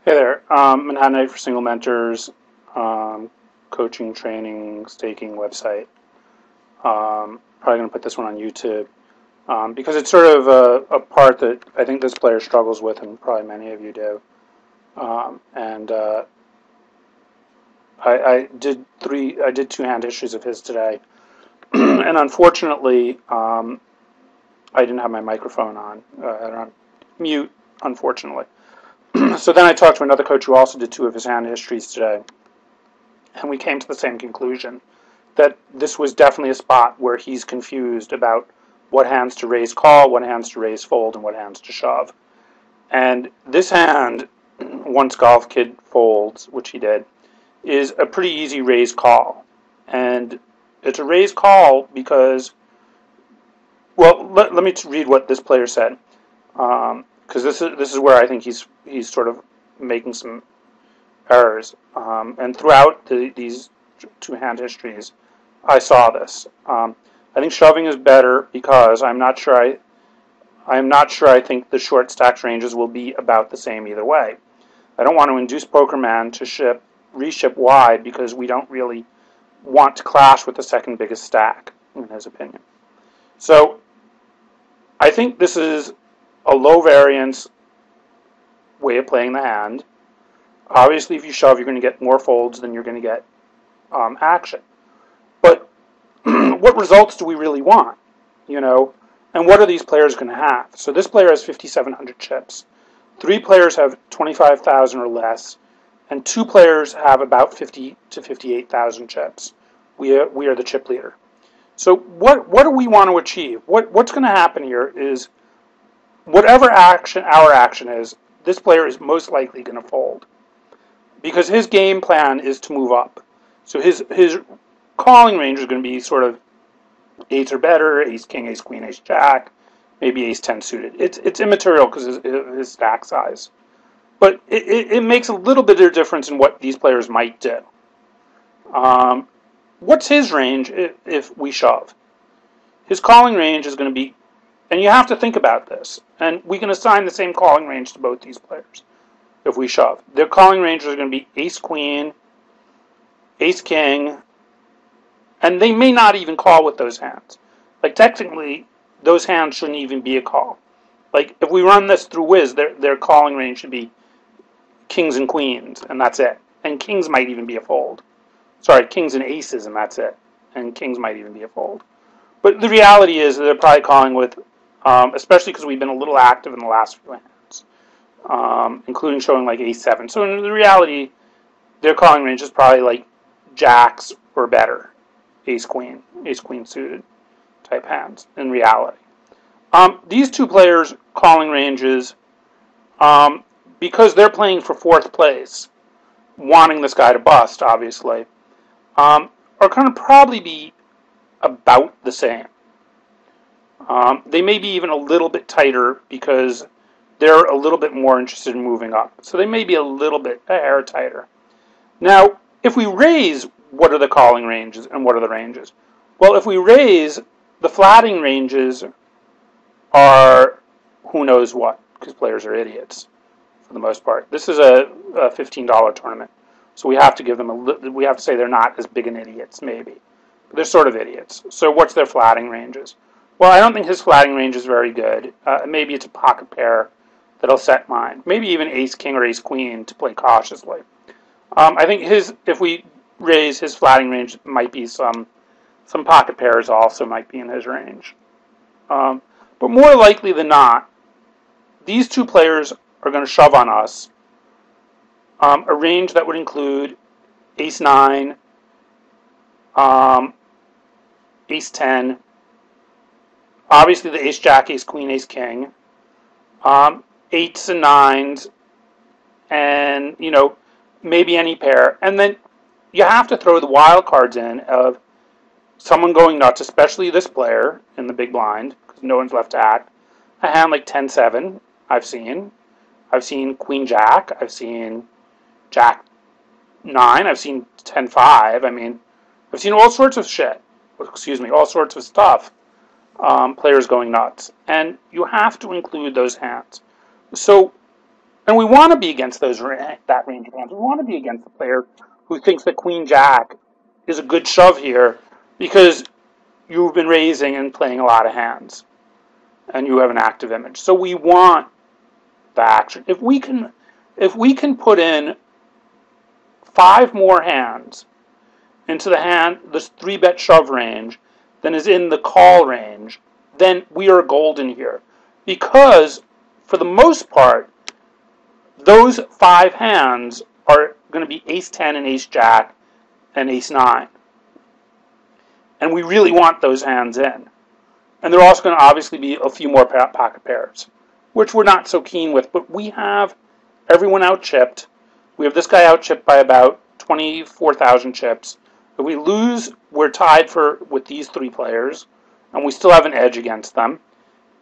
Hey there, Manhattan Night for Single Mentors, coaching, training, staking website. Probably going to put this one on YouTube because it's sort of a part that I think this player struggles with, and probably many of you do. And I did two hand histories of his today, and unfortunately, I didn't have my microphone on. I don't on mute, unfortunately. So then I talked to another coach who also did two of his hand histories today, and we came to the same conclusion that this was definitely a spot where he's confused about what hands to raise call, what hands to raise fold, and what hands to shove. And this hand, once Golf Kid folds, which he did, is a pretty easy raise call. And it's a raise call because, well, let me read what this player said, because this is where I think he's sort of making some errors. And throughout these two hand histories, I saw this. I think shoving is better because I'm not sure I think the short stacks ranges will be about the same either way. I don't want to induce Pokerman to reship wide because we don't really want to clash with the second biggest stack, in his opinion. So I think this is a low variance way of playing the hand. Obviously, if you shove, you're going to get more folds than you're going to get action. But what results do we really want? You know, and what are these players going to have? So this player has 5,700 chips. 3 players have 25,000 or less, and 2 players have about 50 to 58,000 chips. We are the chip leader. So what do we want to achieve? What's going to happen here is whatever our action is, this player is most likely going to fold because his game plan is to move up. So his calling range is going to be sort of 8s or better, ace king, ace queen, ace jack, maybe ace 10 suited. It's immaterial because his stack size. But it makes a little bit of difference in what these players might do. What's his range if we shove? His calling range is going to be, and you have to think about this, and we can assign the same calling range to both these players if we shove. Their calling ranges are going to be ace queen, ace king, and they may not even call with those hands. Like technically, those hands shouldn't even be a call. Like if we run this through Wiz, their calling range should be kings and queens, and that's it. And kings might even be a fold. Sorry, kings and aces, and that's it. And kings might even be a fold. But the reality is they're probably calling with, especially because we've been a little active in the last few hands, including showing like ace 7. So in the reality, their calling range is probably like jacks or better. Ace queen suited type hands in reality. These two players' calling ranges, because they're playing for 4th place, wanting this guy to bust, obviously, are going to probably be about the same. They may be even a little bit tighter because they're a little bit more interested in moving up. So they may be a hair tighter. Now, if we raise, what are the calling ranges and what are the ranges? Well, if we raise, the flatting ranges are who knows what, because players are idiots for the most part. This is a $15 tournament, so we have to give them we have to say they're not as big an idiots, maybe. But they're sort of idiots. So what's their flatting ranges? Well, I don't think his flatting range is very good. Maybe it's a pocket pair that'll set mine. Maybe even ace king or ace queen to play cautiously. I think if we raise, his flatting range might be some pocket pairs also might be in his range. But more likely than not, these two players are going to shove on us a range that would include ace 9, ace 10, obviously the ace jack, ace queen, ace king, 8s and 9s, and maybe any pair. And then you have to throw the wild cards in of someone going nuts, especially this player in the big blind, because no one's left to act. A hand like 10-7, I've seen queen jack, I've seen jack 9, I've seen 10-5. I mean, I've seen all sorts of shit. All sorts of stuff. Players going nuts, and you have to include those hands. So And we want to be against that range of hands. We want to be against the player who thinks that Queen Jack is a good shove here because you've been raising and playing a lot of hands, and you have an active image. So we want the action. If we can put in 5 more hands into this 3-bet shove range than is in the call range, then we are golden here. Because, for the most part, those 5 hands are going to be Ace-10 and Ace-Jack and Ace-9. And we really want those hands in. And there are also going to obviously be a few more pocket pairs, which we're not so keen with. But we have everyone out-chipped. We have this guy out-chipped by about 24,000 chips. If we lose, we're tied with these 3 players, and we still have an edge against them.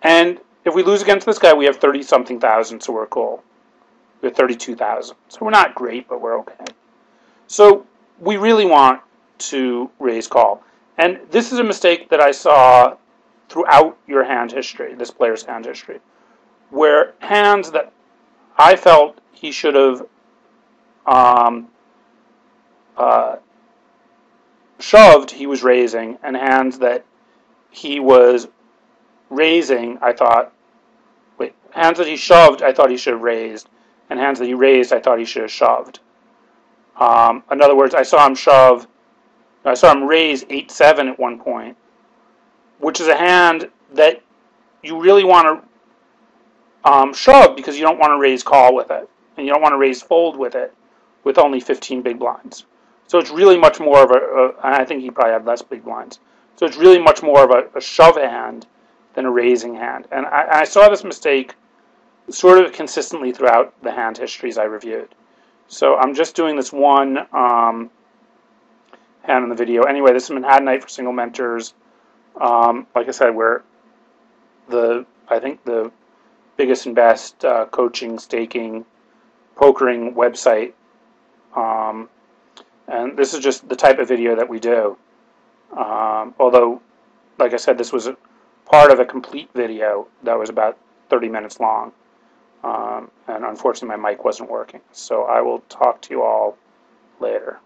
And if we lose against this guy, we have 30-something thousand, so we're cool. We have 32,000. So we're not great, but we're okay. So we really want to raise call. And this is a mistake that I saw throughout your hand history, this player's hand history, where hands that I felt he should have shoved, he was raising, and hands that he was raising, hands that he shoved, I thought he should have raised, and hands that he raised, I thought he should have shoved. In other words, I saw him raise 8-7 at one point, which is a hand that you really want to shove because you don't want to raise call with it, and you don't want to raise fold with it with only 15 big blinds. So it's really much more of and I think he probably had less big blinds. So it's really much more of a shove hand than a raising hand. And I saw this mistake sort of consistently throughout the hand histories I reviewed. So I'm just doing this one hand in the video. Anyway, this is Manhattan Night for Single Mentors. Like I said, we're I think the biggest and best coaching, staking, pokering website. And this is just the type of video that we do. Although, like I said, this was part of a complete video that was about 30 minutes long. And unfortunately, my mic wasn't working. So I will talk to you all later.